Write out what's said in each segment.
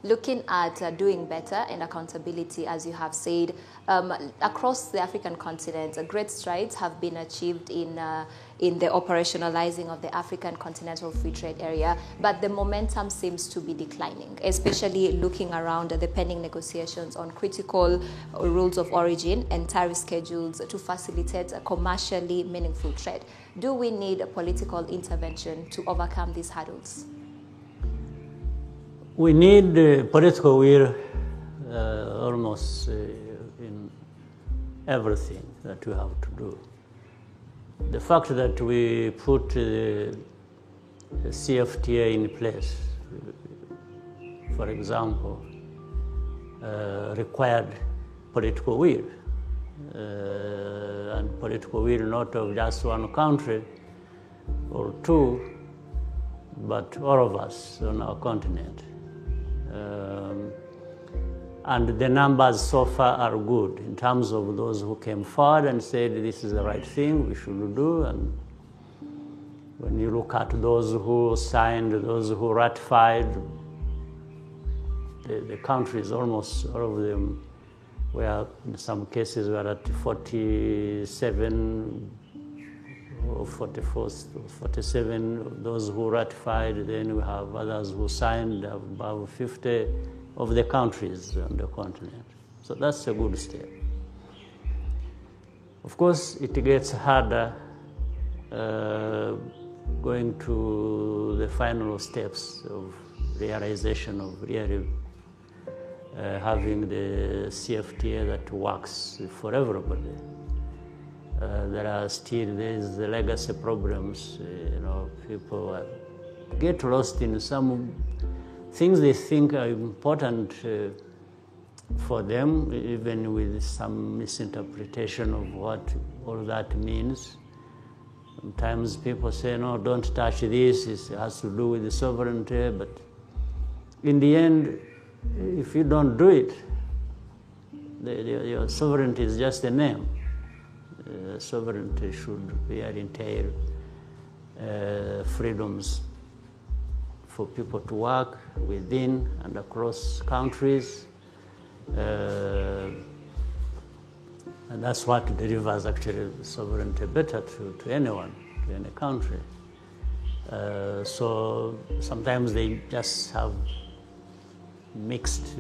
looking at doing better and accountability, as you have said, across the African continent, great strides have been achieved in the operationalizing of the African Continental Free Trade Area, but the momentum seems to be declining, especially looking around the pending negotiations on critical rules of origin and tariff schedules to facilitate a commercially meaningful trade. Do we need a political intervention to overcome these hurdles? We need political will almost in everything that we have to do. The fact that we put the CFTA in place, for example, required political will, and political will not of just one country or two, but all of us on our continent. And the numbers so far are good in terms of those who came forward and said this is the right thing we should do. And when you look at those who signed, those who ratified, the countries, almost all of them, were in some cases were at 47 or 44, 47, those who ratified. Then we have others who signed, above 50 of the countries on the continent. So that's a good step. Of course, it gets harder going to the final steps of realization of really having the CFTA that works for everybody. There are still there's the legacy problems. People get lost in some things they think are important for them, even with some misinterpretation of what all that means. Sometimes people say, no, don't touch this, it has to do with the sovereignty, but in the end, if you don't do it, your sovereignty is just a name. Sovereignty should entail freedoms for people to work within and across countries. And that's what delivers actually sovereignty better to anyone, to any country. So sometimes they just have mixed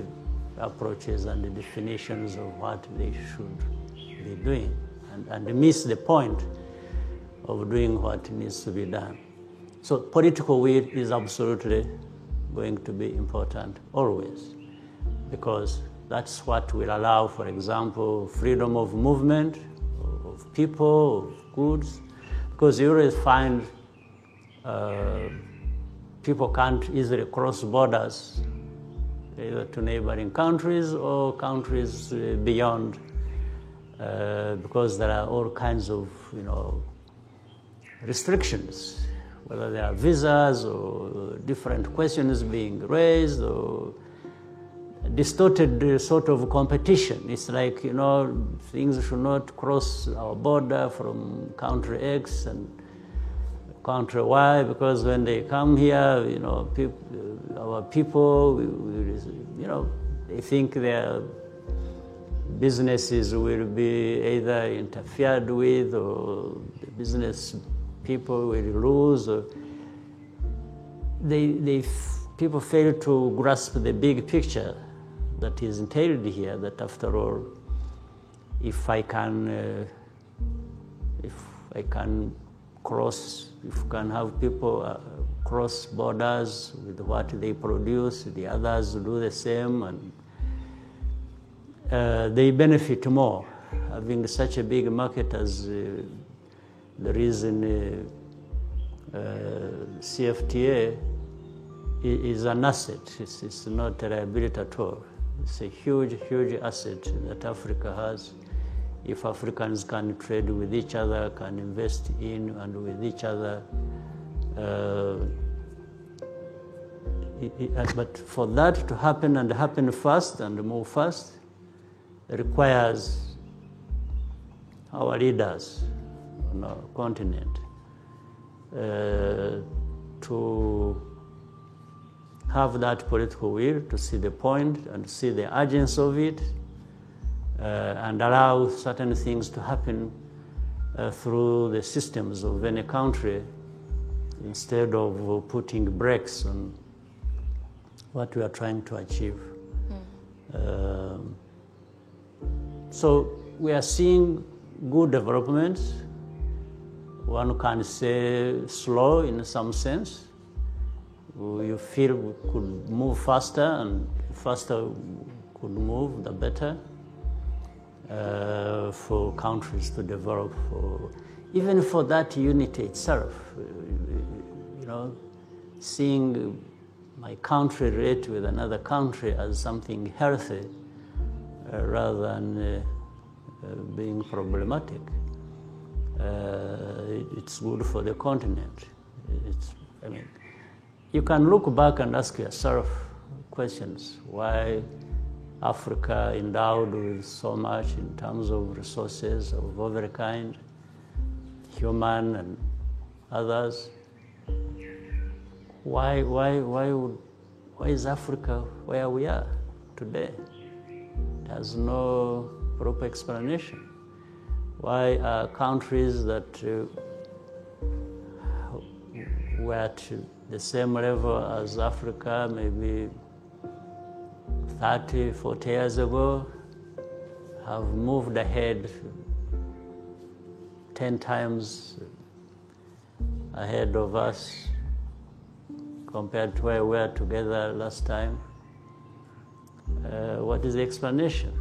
approaches and the definitions of what they should be doing, and miss the point of doing what needs to be done. So political will is absolutely going to be important always, because that's what will allow, for example, freedom of movement of people, of goods, because you always find people can't easily cross borders, either to neighboring countries or countries beyond, because there are all kinds of, restrictions, whether there are visas or different questions being raised or distorted sort of competition. It's like, things should not cross our border from country X and country Y, because when they come here, our people, they think their businesses will be either interfered with or the business people will lose. Or people fail to grasp the big picture that is entailed here, that after all, if I can cross, if you can have people cross borders with what they produce, the others do the same, and they benefit more. Having such a big market as there is in CFTA is an asset. It's not a liability at all. It's a huge, huge asset that Africa has. If Africans can trade with each other, can invest in and with each other. But for that to happen and happen fast and move fast, it requires our leaders on our continent to have that political will to see the point and see the urgency of it, and allow certain things to happen through the systems of any country instead of putting brakes on what we are trying to achieve. So we are seeing good developments. One can say slow in some sense. You feel we could move faster, and faster could move, the better for countries to develop, even for that unity itself. You know, seeing my country relate with another country as something healthy rather than being problematic. It's good for the continent. I mean, you can look back and ask yourself questions. Why Africa endowed with so much in terms of resources of every kind, human and others? Why is Africa where we are today? It has no proper explanation. Why are countries that were at the same level as Africa maybe 30, 40 years ago have moved ahead 10 times ahead of us compared to where we were together last time? What is the explanation?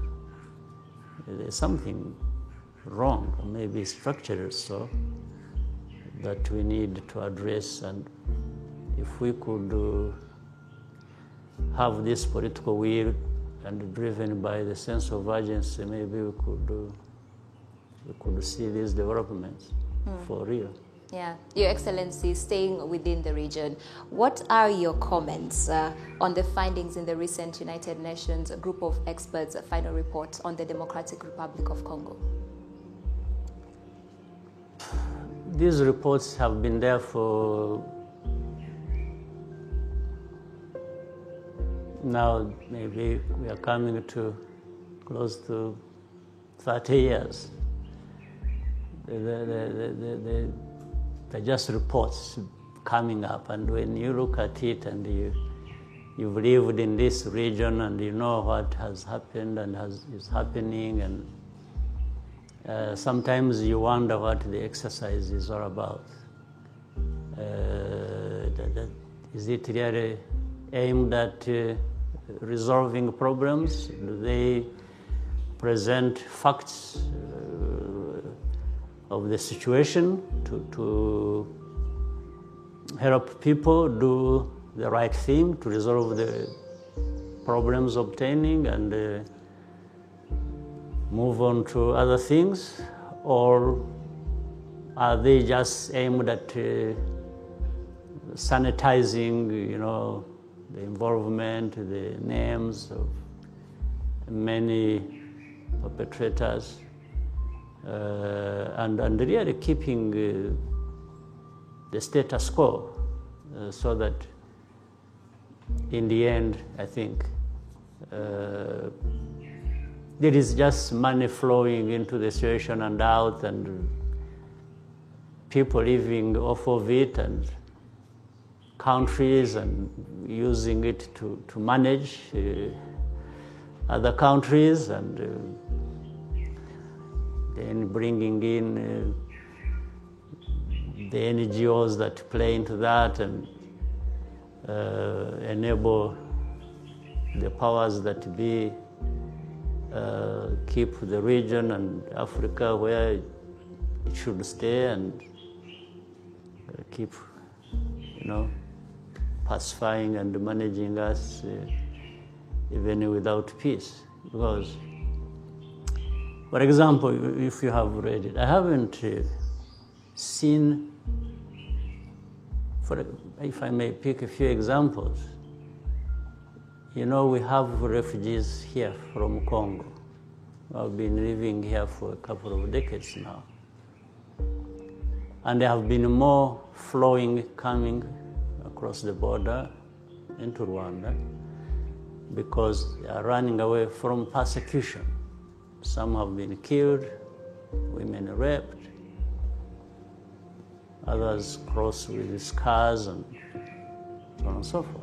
There's something wrong, or maybe structural so, that we need to address. And if we could have this political will and driven by the sense of urgency, maybe we could see these developments for real. Yeah, Your Excellency, staying within the region, what are your comments on the findings in the recent United Nations group of experts' final report on the Democratic Republic of Congo? These reports have been there for now, maybe we are coming to close to 30 years. They're just reports coming up, and when you look at it and you've lived in this region and you know what has happened and is happening, and sometimes you wonder what the exercise is all about. Is it really aimed at resolving problems? Do they present facts of the situation to help people do the right thing to resolve the problems obtaining and move on to other things? Or are they just aimed at sanitizing, you know, the involvement, the names of many perpetrators, and really keeping the status quo, so that in the end, I think, there is just money flowing into the situation and out, and people living off of it, and countries and using it to manage other countries, and then bringing in the NGOs that play into that and enable the powers that be keep the region and Africa where it should stay, and keep, you know, pacifying and managing us even without peace. Because, for example, if you have read it, I haven't seen, if I may pick a few examples, you know, we have refugees here from Congo who have been living here for a couple of decades now. And there have been more flowing coming across the border into Rwanda because they are running away from persecution. Some have been killed, women raped, others crossed with scars and so on and so forth.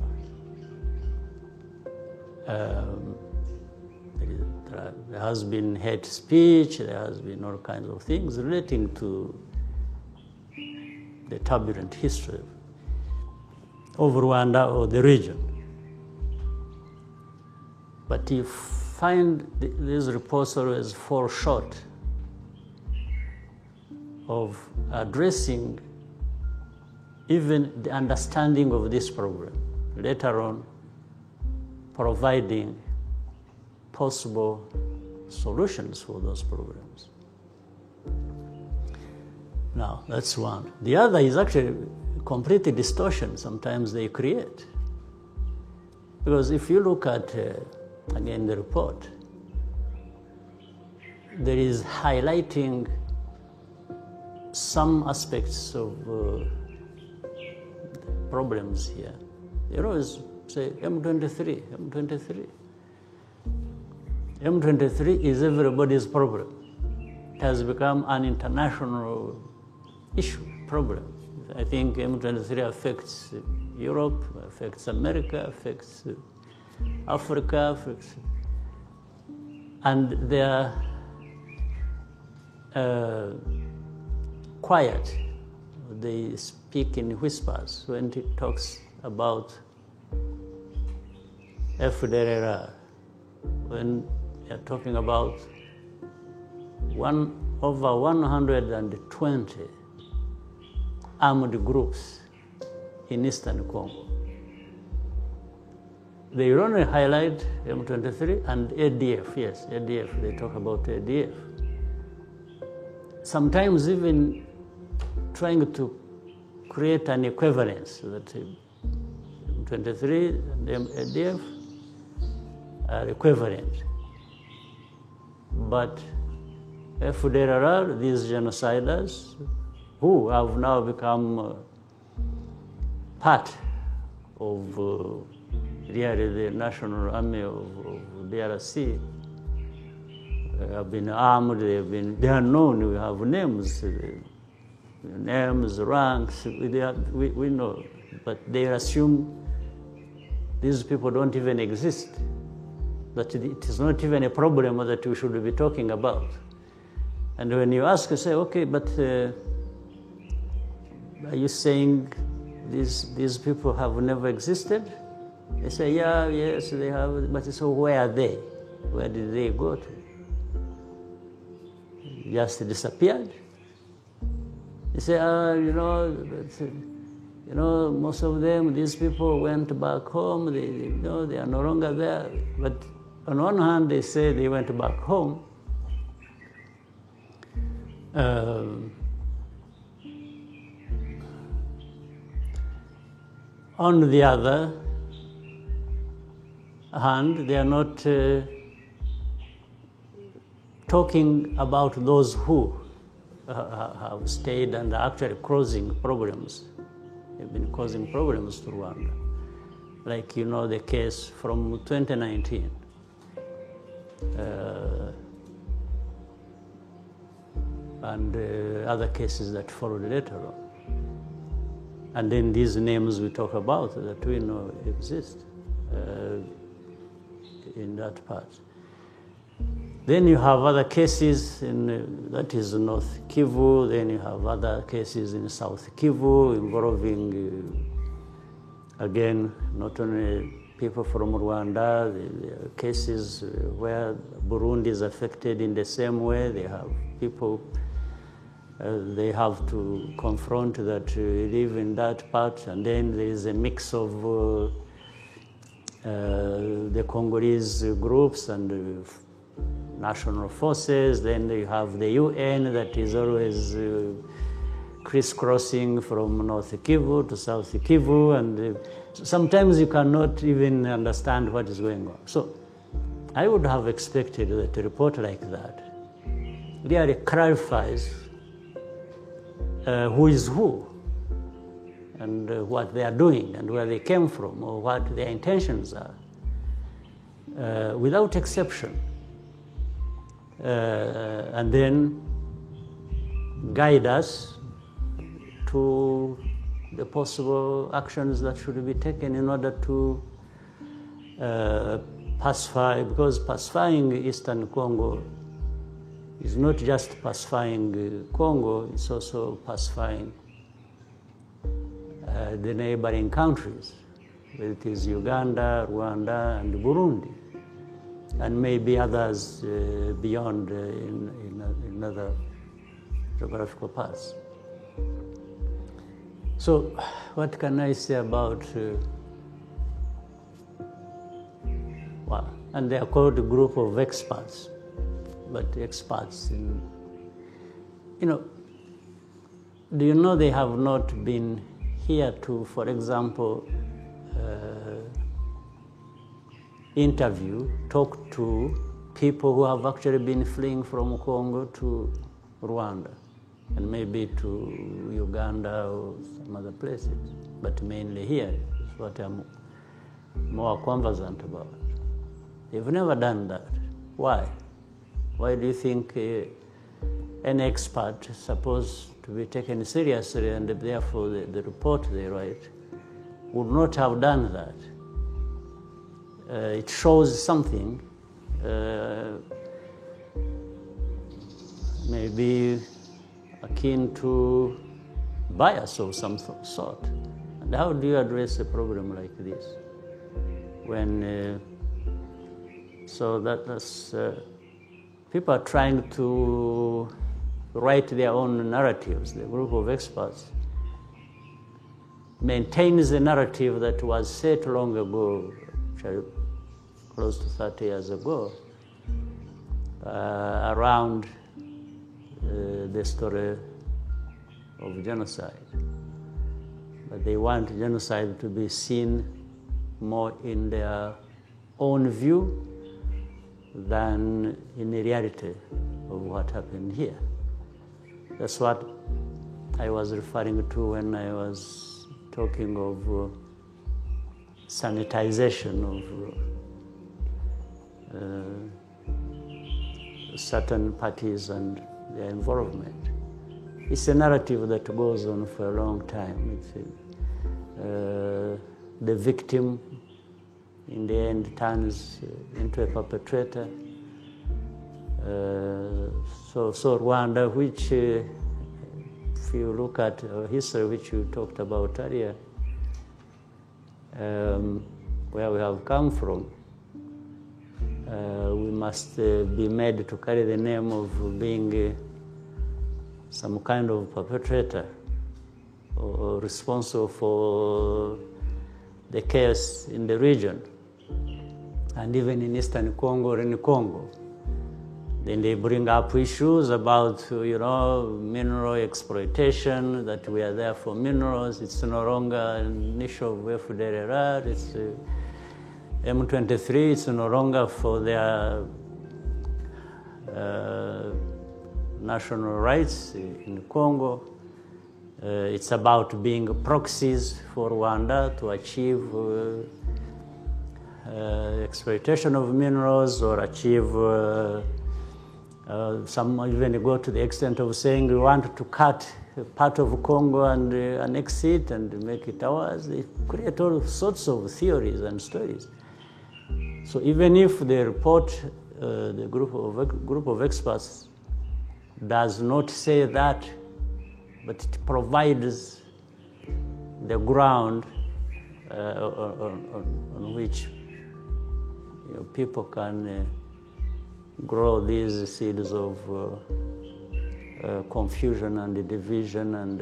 There has been hate speech, there has been all kinds of things relating to the turbulent history of Rwanda or the region. But you find these reports always fall short of addressing even the understanding of this problem, later on providing possible solutions for those problems. Now, that's one. The other is actually complete distortion sometimes they create. Because if you look at, again, the report, there is highlighting some aspects of problems here. You always say M23, M23. M23 is everybody's problem. It has become an international issue, problem. I think M23 affects Europe, affects America, affects Africa, and they are quiet. They speak in whispers when it talks about FDLR, when they are talking about over 120 armed groups in eastern Congo. They only highlight M23 and ADF, yes, ADF, they talk about ADF. Sometimes even trying to create an equivalence that M23 and ADF are equivalent. But FDLR, these genociders, who have now become part of really the National Army of DRC, have been armed, they are known, we have names, ranks, we know, but they assume these people don't even exist, that it is not even a problem that we should be talking about. And when you ask, you say, okay, but are you saying these people have never existed? They say, yeah, yes, they have, but so where are they? Where did they go to? Just disappeared? They say, most of them, these people went back home, they are no longer there. But on one hand, they say they went back home. On the other hand, they are not talking about those who have stayed and are actually causing problems. They've been causing problems to Rwanda. Like, you know, the case from 2019. And other cases that followed later on. And then these names we talk about that we know exist in that part. Then you have other cases that is North Kivu, then you have other cases in South Kivu involving, again, not only people from Rwanda, the cases where Burundi is affected in the same way. They have people they have to confront that live in that part, and then there is a mix of the Congolese groups and national forces. Then you have the UN that is always crisscrossing from North Kivu to South Kivu, and sometimes you cannot even understand what is going on. So I would have expected that a report like that really clarifies who is who and what they are doing and where they came from or what their intentions are, without exception, and then guide us to the possible actions that should be taken in order to pacify, because pacifying Eastern Congo is not just pacifying Congo, it's also pacifying the neighboring countries, whether it is Uganda, Rwanda, and Burundi, and maybe others beyond in other geographical parts. So what can I say about, well, and they are called a group of experts, but experts in, do you know they have not been here to, for example, talk to people who have actually been fleeing from Congo to Rwanda, and maybe to Uganda or some other places, but mainly here is what I'm more conversant about. They've never done that. Why? Why do you think an expert is supposed to be taken seriously, and therefore the report they write would not have done that? It shows something, maybe akin to bias of some sort. And how do you address a problem like this? When so that's people are trying to write their own narratives. The group of experts maintains a narrative that was set long ago, close to 30 years ago, around the story of genocide. But they want genocide to be seen more in their own view than in the reality of what happened here. That's what I was referring to when I was talking of sanitization of certain parties and their involvement. It's a narrative that goes on for a long time. The victim, in the end, turns into a perpetrator. So Rwanda, which, if you look at history, which you talked about earlier, where we have come from, we must be made to carry the name of being some kind of perpetrator or responsible for the chaos in the region, and even in Eastern Congo or in Congo. Then they bring up issues about, mineral exploitation, that we are there for minerals. It's no longer an issue of FDLR, it's M23, it's no longer for their national rights in Congo. It's about being proxies for Rwanda to achieve exploitation of minerals, or achieve some even go to the extent of saying we want to cut part of Congo and annex it and make it ours. They create all sorts of theories and stories. So even if the report, the group of experts does not say that, but it provides the ground on which people can grow these seeds of confusion and division, and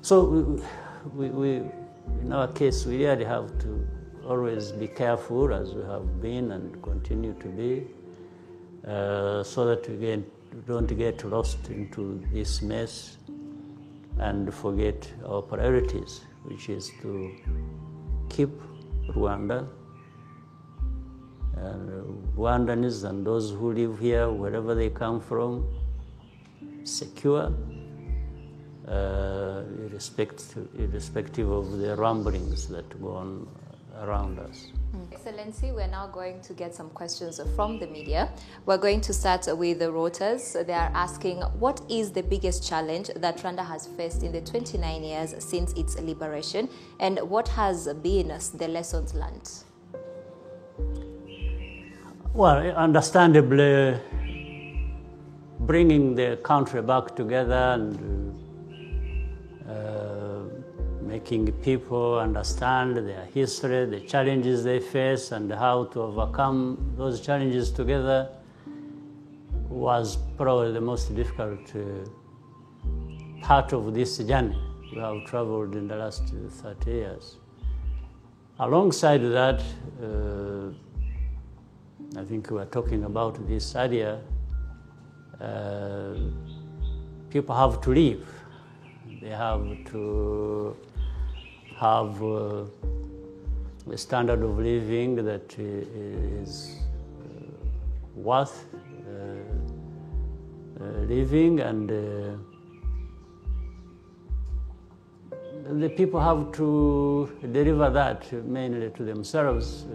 so we in our case we really have to always be careful, as we have been and continue to be, so that we don't get lost into this mess and forget our priorities, which is to keep Rwanda and Rwandans and those who live here, wherever they come from, secure, irrespective of the rumblings that go on around us. Excellency, we're now going to get some questions from the media. We're going to start with the Reuters. They are asking, what is the biggest challenge that Rwanda has faced in the 29 years since its liberation, and what has been the lessons learned? Well, understandably, bringing the country back together and making people understand their history, the challenges they face, and how to overcome those challenges together was probably the most difficult part of this journey we have traveled in the last 30 years. Alongside that, I think we were talking about this earlier, people have to live. They have to have a standard of living that is worth living, and the people have to deliver that mainly to themselves,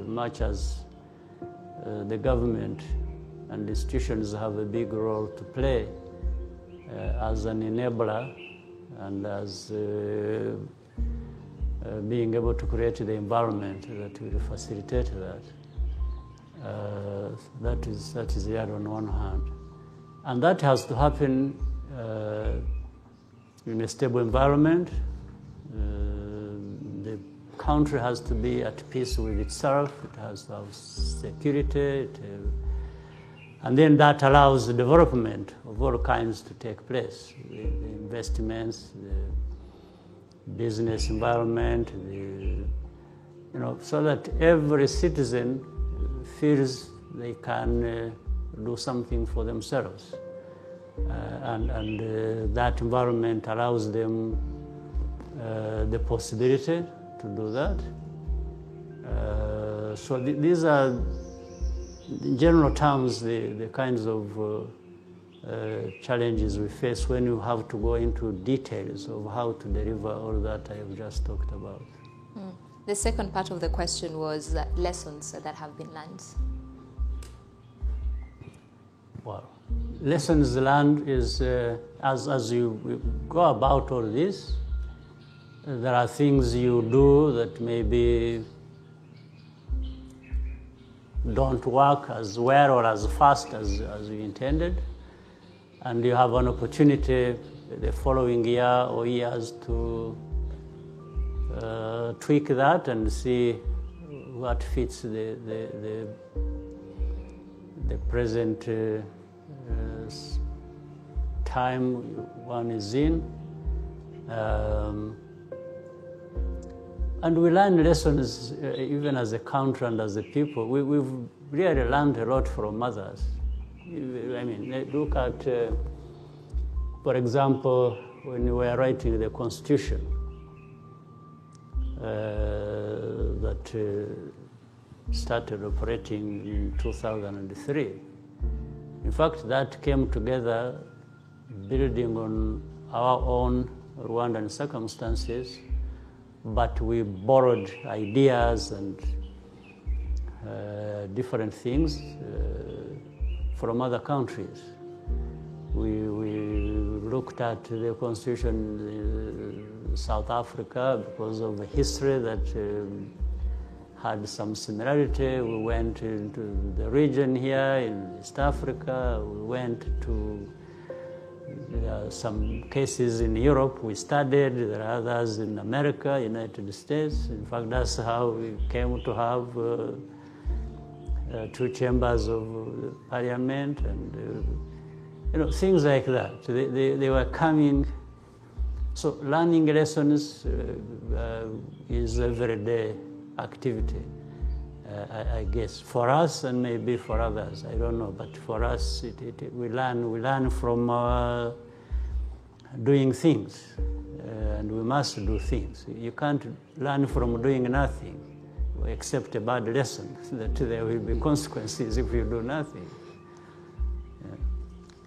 much as the government and institutions have a big role to play as an enabler and as being able to create the environment that will facilitate that. That is there on one hand. And that has to happen in a stable environment. The country has to be at peace with itself. It has to have security. And then that allows the development of all kinds to take place. The investments, the business environment, so that every citizen feels they can do something for themselves. And that environment allows them the possibility to do that. So these are, in general terms, the kinds of challenges we face when you have to go into details of how to deliver all that I have just talked about. The second part of the question was lessons that have been learned. Well, lessons learned is, as you go about all this, there are things you do that maybe don't work as well or as fast as you intended. And you have an opportunity the following year or years to tweak that and see what fits the present time one is in. And we learn lessons even as a country and as a people. We've really learned a lot from others. I mean, look at, for example, when we were writing the Constitution that started operating in 2003. In fact, that came together building on our own Rwandan circumstances, but we borrowed ideas and different things from other countries. We looked at the constitution in South Africa because of the history that had some similarity. We went into the region here in East Africa. We went to some cases in Europe we studied. There are others in America, United States. In fact, that's how we came to have 2 chambers of parliament and things like that. They were coming. So learning lessons is a everyday activity, I guess, for us and maybe for others. I don't know, but for us, we learn from doing things, and we must do things. You can't learn from doing nothing, except a bad lesson, that there will be consequences if you do nothing.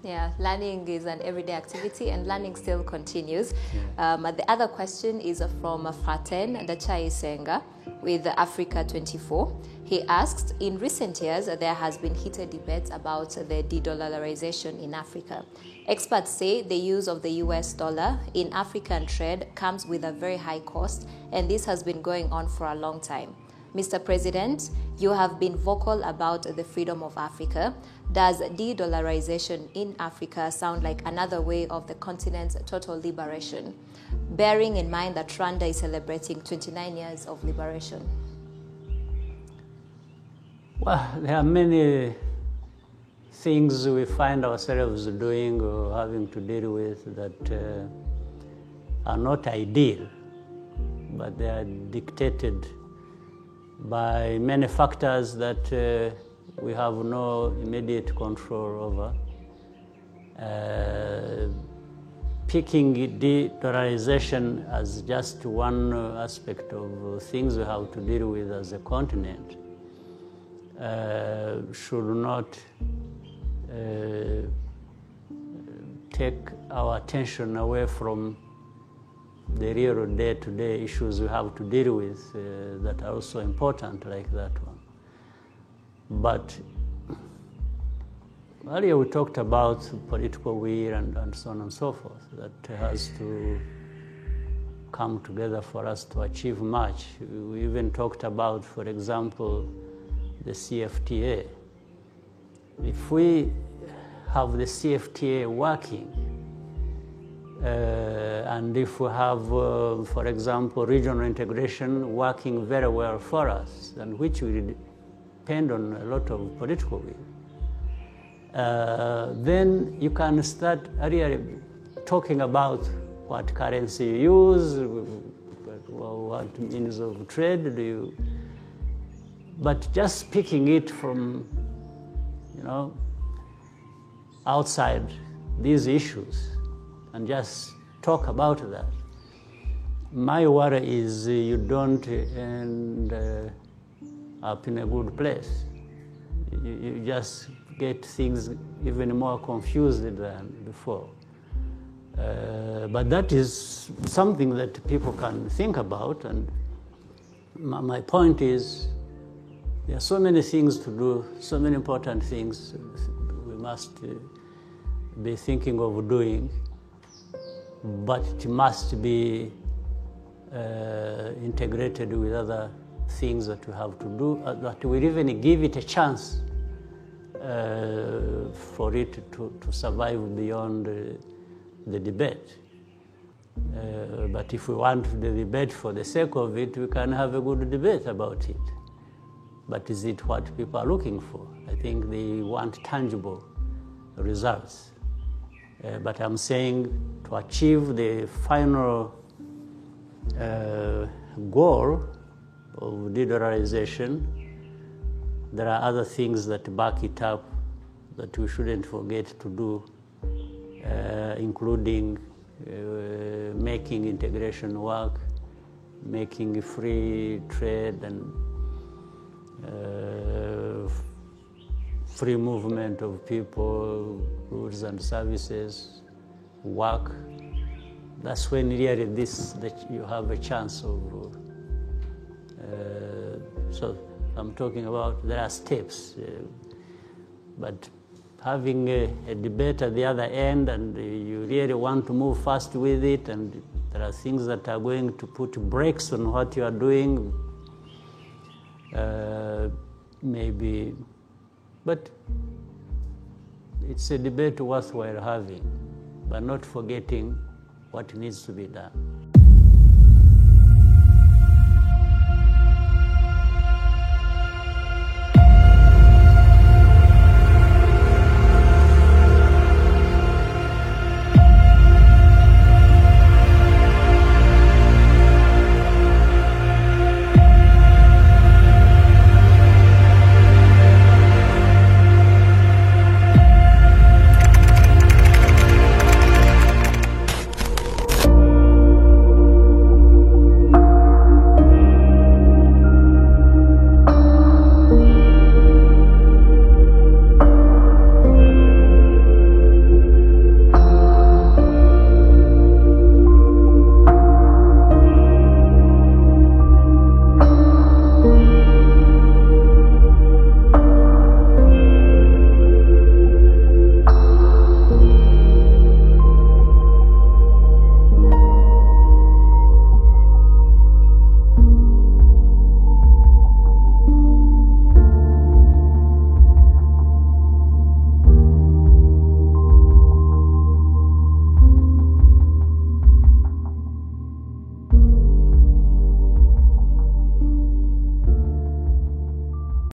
Yeah, learning is an everyday activity and learning still continues. Yeah. The other question is from Fraten Dachai Senga with Africa 24. He asks, in recent years, there has been heated debate about the de-dollarization in Africa. Experts say the use of the US dollar in African trade comes with a very high cost, and this has been going on for a long time. Mr. President, you have been vocal about the freedom of Africa. Does de-dollarization in Africa sound like another way of the continent's total liberation, bearing in mind that Rwanda is celebrating 29 years of liberation? Well, there are many things we find ourselves doing or having to deal with that are not ideal, but they are dictated by many factors that we have no immediate control over. Picking de-dollarization as just one aspect of things we have to deal with as a continent should not take our attention away from the real day-to-day issues we have to deal with that are also important, like that one. But earlier we talked about political will and so on and so forth that has to come together for us to achieve much. We even talked about, for example, the CFTA. If we have the CFTA working, and if we have, for example, regional integration working very well for us, and which will depend on a lot of political will, then you can start really talking about what currency you use, what means of trade do you, but just picking it from, outside these issues and just talk about that. My worry is you don't end up in a good place. You just get things even more confused than before. But that is something that people can think about, and my point is there are so many things to do, so many important things we must be thinking of doing, but it must be integrated with other things that we have to do, that will even give it a chance for it to survive beyond the debate. But if we want the debate for the sake of it, we can have a good debate about it. But is it what people are looking for? I think they want tangible results. But I'm saying to achieve the final goal of de-dollarization, there are other things that back it up that we shouldn't forget to do, including making integration work, making free trade and free movement of people, goods and services, work. That's when really that you have a chance of. So I'm talking about there are steps, but having a debate at the other end, and you really want to move fast with it, and there are things that are going to put brakes on what you are doing. Maybe, but it's a debate worthwhile having, but not forgetting what needs to be done.